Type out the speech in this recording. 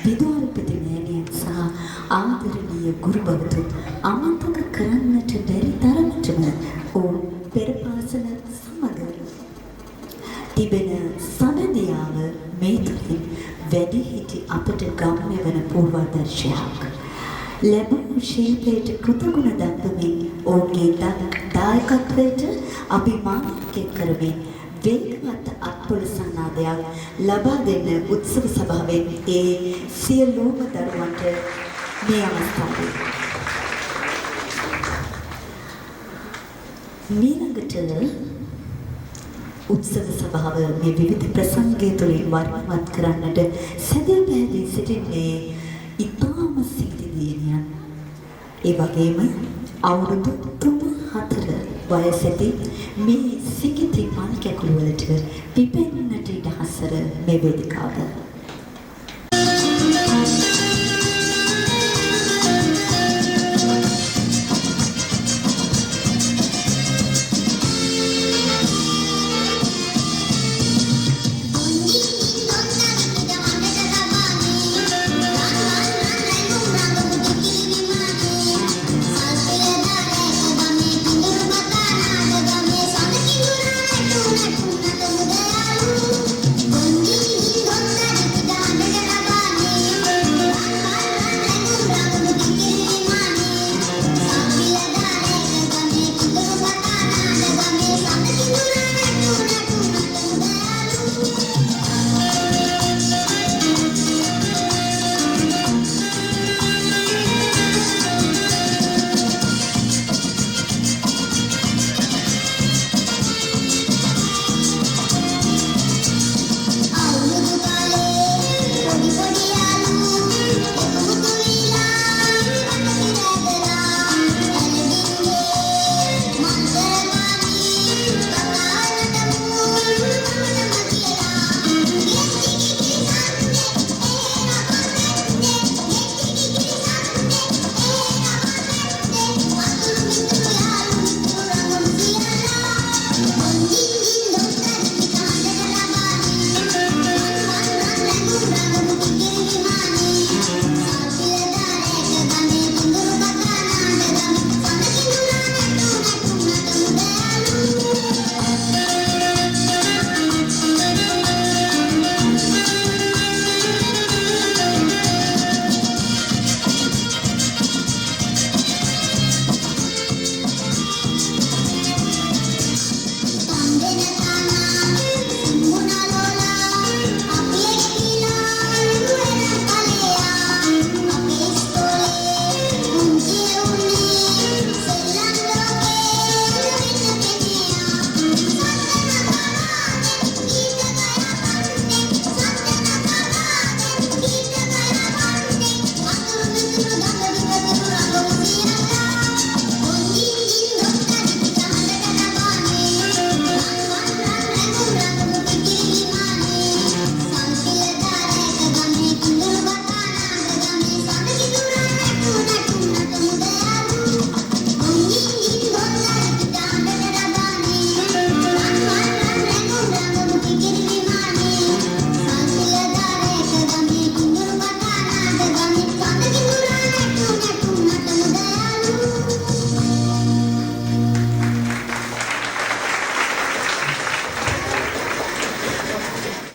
විදුහල්පති මෑණියන් සහ ආදරණීය ගුරු බවතුන් අමතක කරන්නට බැරි තරමටම ඔවුන් පෙර පාසල සමග තිබෙන සමදියාව මේ තුලින් වැඩිහිටි අපට ගම්‍ය වන පූර්වාදර්ශයක්. ලැබුණු ශිල්පයට කෘතගුණ දක්වමින් ඔවුන්ගේ දායකත්වයට අභිමානයක් කරමින් වේගවත් අත්පොළ සන්නාදයක් ලබා දෙන උත්සව සභාවෙන් ඒ සියලුම දරුවන්ට මේ අවස්ථාවේ ඊළඟට උත්සව සභාව මේ විවිධ ප්‍රසංගය තුළින් වර්ණවත් කරන්නට සැදී පැහැදී සිටින්නේ ඉතාම සිටි දියණියන්. ඒ වගේම අවුරුදු 3-4 වයසේදී මේ සිකිති මල් කැකුළු වලට පිපෙන්නට ඉඩ හසර මේ වේදිකාව